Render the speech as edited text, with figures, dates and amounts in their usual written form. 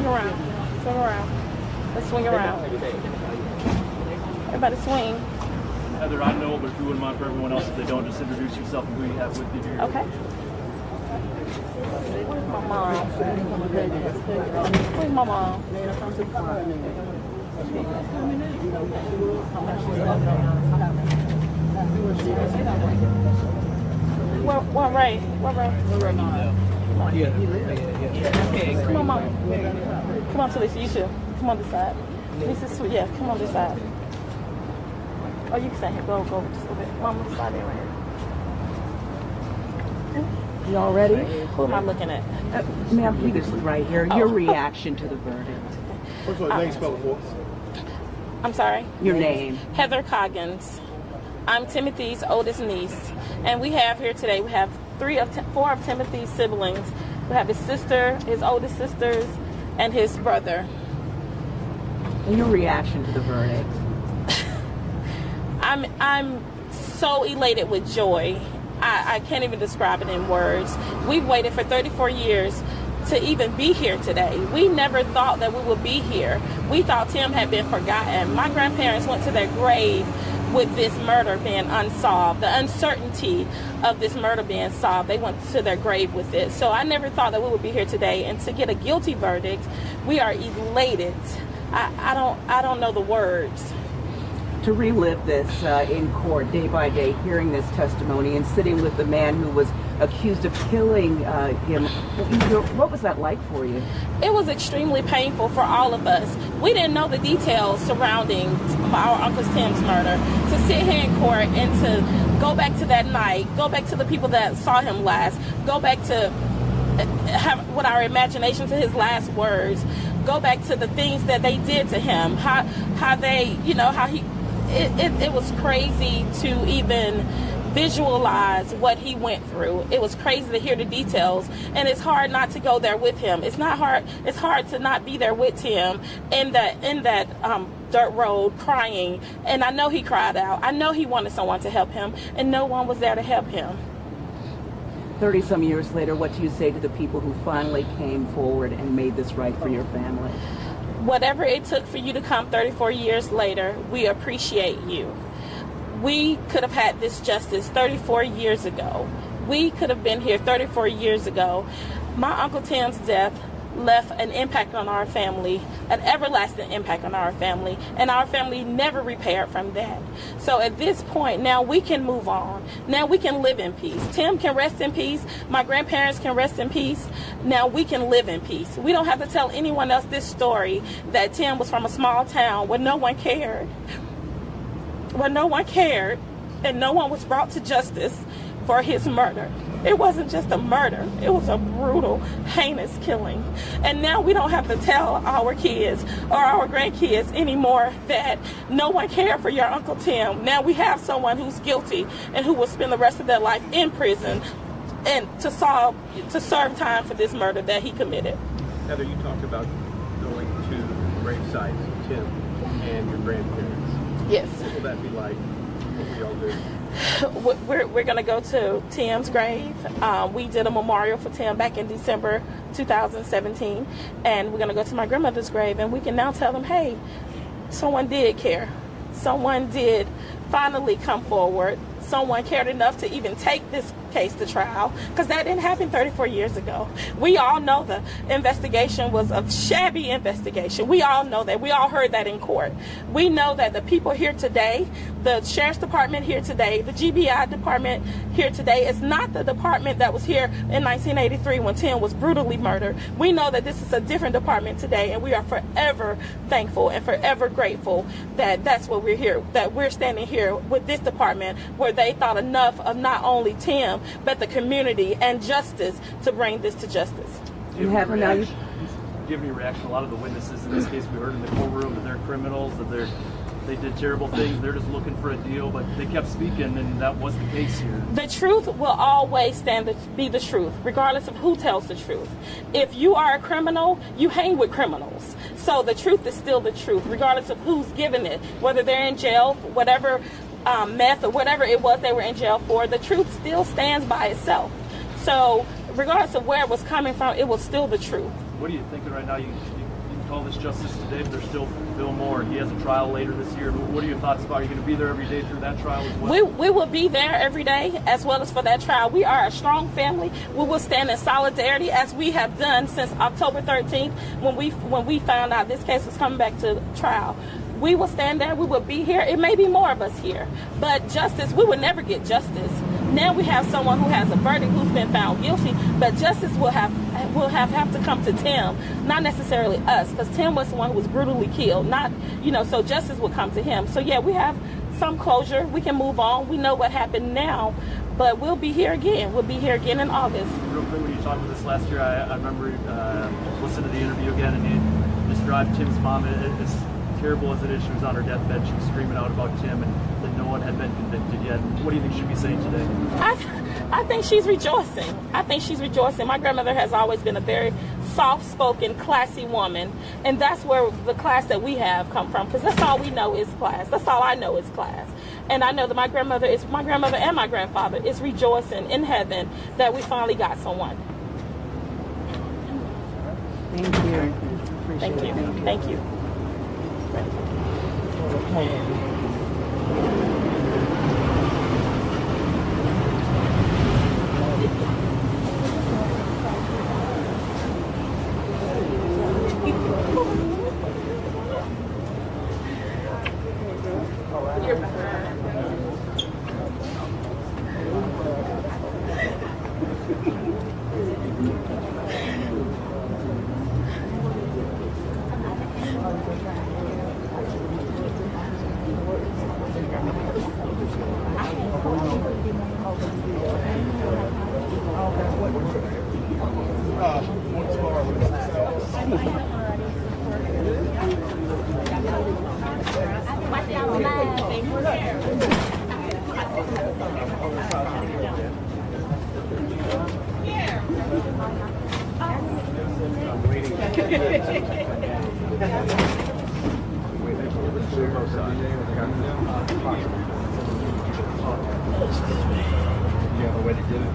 around. Swing around. Let's swing around. Everybody swing. Heather, I know, but if you wouldn't mind for everyone else, if they don't, just introduce yourself and who you have with you here. Okay. Where's my mom? Where's my mom? What Ray? Come on, mom. Come on, Talisa, you too. Come on this side. Lisa's sweet. Yeah, come on this side. Oh, you can stand here. Go just a little bit. Mom, slide in right here. You all ready? Who am I looking at? Ma'am, please right here. Your reaction to the verdict. What's your name spelled for? I'm sorry? Your name. Heather Coggins. I'm Timothy's oldest niece. And we have here today, we have four of Timothy's siblings. We have his sister, his oldest sisters, and his brother. And your reaction to the verdict? I'm so elated with joy. I can't even describe it in words. We've waited for 34 years to even be here today. We never thought that we would be here. We thought Tim had been forgotten. My grandparents went to their grave with this murder being unsolved, the uncertainty of this murder being solved. They went to their grave with it. So I never thought that we would be here today. And to get a guilty verdict, we are elated. I don't know the words. To relive this in court day by day, hearing this testimony and sitting with the man who was accused of killing him, what was that like for you? It was extremely painful for all of us. We didn't know the details surrounding our Uncle Tim's murder. To sit here in court and to go back to that night, go back to the people that saw him last, go back to have with our imagination to his last words, go back to the things that they did to him, how they, how he. It was crazy to even visualize what he went through. It was crazy to hear the details, and it's hard not to go there with him. It's hard to not be there with him in that dirt road crying. And I know he cried out. I know he wanted someone to help him, and no one was there to help him. 30-some years later, what do you say to the people who finally came forward and made this right for your family? Whatever it took for you to come 34 years later, we appreciate you. We could have had this justice 34 years ago. We could have been here 34 years ago. My Uncle Tim's death left an impact on our family, an everlasting impact on our family, and our family never repaired from that. So at this point, now we can move on. Now we can live in peace. Tim can rest in peace. My grandparents can rest in peace. Now we can live in peace. We don't have to tell anyone else this story that Tim was from a small town where no one cared. Where no one cared and no one was brought to justice for his murder. It wasn't just a murder. It was a brutal, heinous killing. And now we don't have to tell our kids or our grandkids anymore that no one cared for your Uncle Tim. Now we have someone who's guilty and who will spend the rest of their life in prison and to serve time for this murder that he committed. Heather, you talked about going to the gravesites of Tim and your grandparents. Yes. What will that be like? What will y'all do? We're going to go to Tim's grave. We did a memorial for Tim back in December 2017, and we're going to go to my grandmother's grave, and we can now tell them, hey, someone did care. Someone did finally come forward. Someone cared enough to even take this case to trial, because that didn't happen 34 years ago. We all know the investigation was a shabby investigation. We all know that. We all heard that in court. We know that the people here today, the Sheriff's Department here today, the GBI Department here today, is not the department that was here in 1983 when Tim was brutally murdered. We know that this is a different department today, and we are forever thankful and forever grateful that that's what we're here, that we're standing here with this department where they thought enough of not only Tim, but the community and justice to bring this to justice. Do you have any reaction? A lot of the witnesses in this case we heard in the courtroom that they're criminals, that they did terrible things, they're just looking for a deal, but they kept speaking, and that was the case here. The truth will always be the truth, regardless of who tells the truth. If you are a criminal, you hang with criminals. So the truth is still the truth, regardless of who's giving it, whether they're in jail, whatever meth or whatever it was they were in jail for. The truth still stands by itself. So regardless of where it was coming from, it was still the truth. What are you thinking right now? call this justice today, but there's still Bill Moore. He has a trial later this year. What are your thoughts about? Are you going to be there every day through that trial as well? We will be there every day as well as for that trial. We are a strong family. We will stand in solidarity as we have done since October 13th when we found out this case was coming back to trial. We will stand there. We will be here. It may be more of us here, but justice, we will never get justice. Now we have someone who has a verdict, who's been found guilty, but justice will have to come to Tim, not necessarily us, because Tim was the one who was brutally killed. Not, so justice will come to him. So yeah, we have some closure. We can move on. We know what happened now, but we'll be here again. We'll be here again in August. Real quick, when you talked about this last year, I remember listening to the interview again, and you described Tim's mom. As terrible as it is, she was on her deathbed. She was screaming out about Tim and that no one had been convicted yet. What do you think she'd be saying today? I think she's rejoicing. I think she's rejoicing. My grandmother has always been a very soft-spoken, classy woman, and that's where the class that we have come from, because that's all we know is class. That's all I know is class. And I know that my grandmother and my grandfather is rejoicing in heaven that we finally got someone. Thank you. Thank you. Thank you. You have a way to get it?